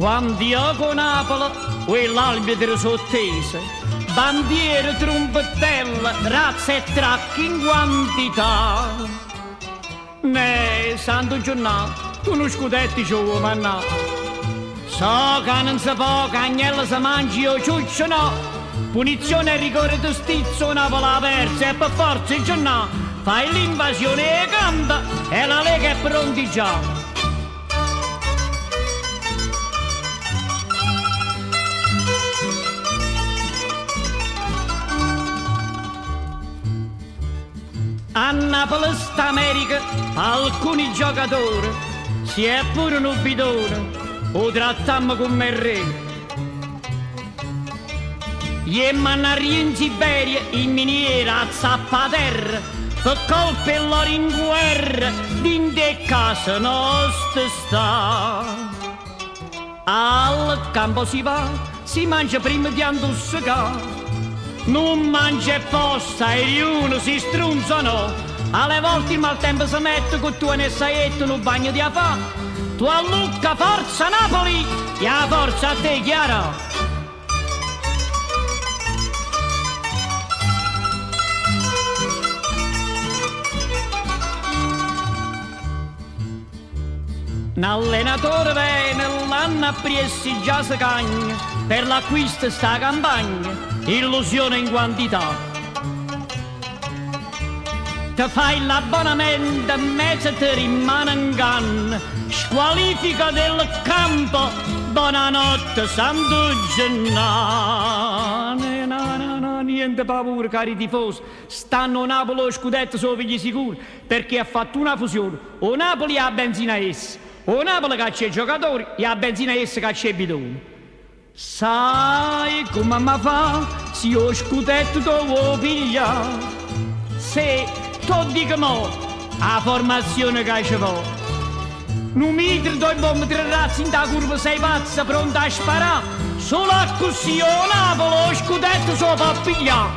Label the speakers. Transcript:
Speaker 1: Quando io con Napoli, quell'arbitro sottese, bandiere, trombettelle, razze e tracchi in quantità. Ne, santo giornato, tu non scudetti ci vuoi mannà. So che non si può, che agnello si mangi, io ciuccio no. Punizione e rigore di stizzo, Napoli ha perso e per forza il giornale. Fai l'invasione e canta e la Lega è pronti già. A Napoli sta America, alcuni giocatori, si è pure un bidone, o trattammo come il re. Gli mannari in Siberia, in miniera, a zappaterra, per colpe loro in guerra, dinte casa nostra sta. Al campo si va, si mangia prima di andussicare. Non mangia e posta e uno si strunzano. Alle volte il maltempo si mette con tu e saietto nel bagno di afà. Tu a Lucca, forza Napoli, e a forza a te Chiara. Un allenatore viene, l'anno a Priessi già si cagna, per l'acquisto sta campagna. Illusione in quantità. Ti fai l'abbonamento, mezzo ti rimane in canna. Squalifica del campo, buonanotte Santo Gennaro. Niente paura, cari tifosi. Stanno Napoli o scudetto sono figli sicuri, perché ha fatto una fusione. O Napoli ha benzina essa, o Napoli caccia i giocatori e ha benzina essa caccia i bidoni. Sai come mi fa se io scudetto devo pigliare? Se tu dico mo, la formazione che ci va. Non mi due bombe, tre razzi in da curva, sei pazza, pronta a sparare. Solo così io Napoli, lo scudetto so per pigliare.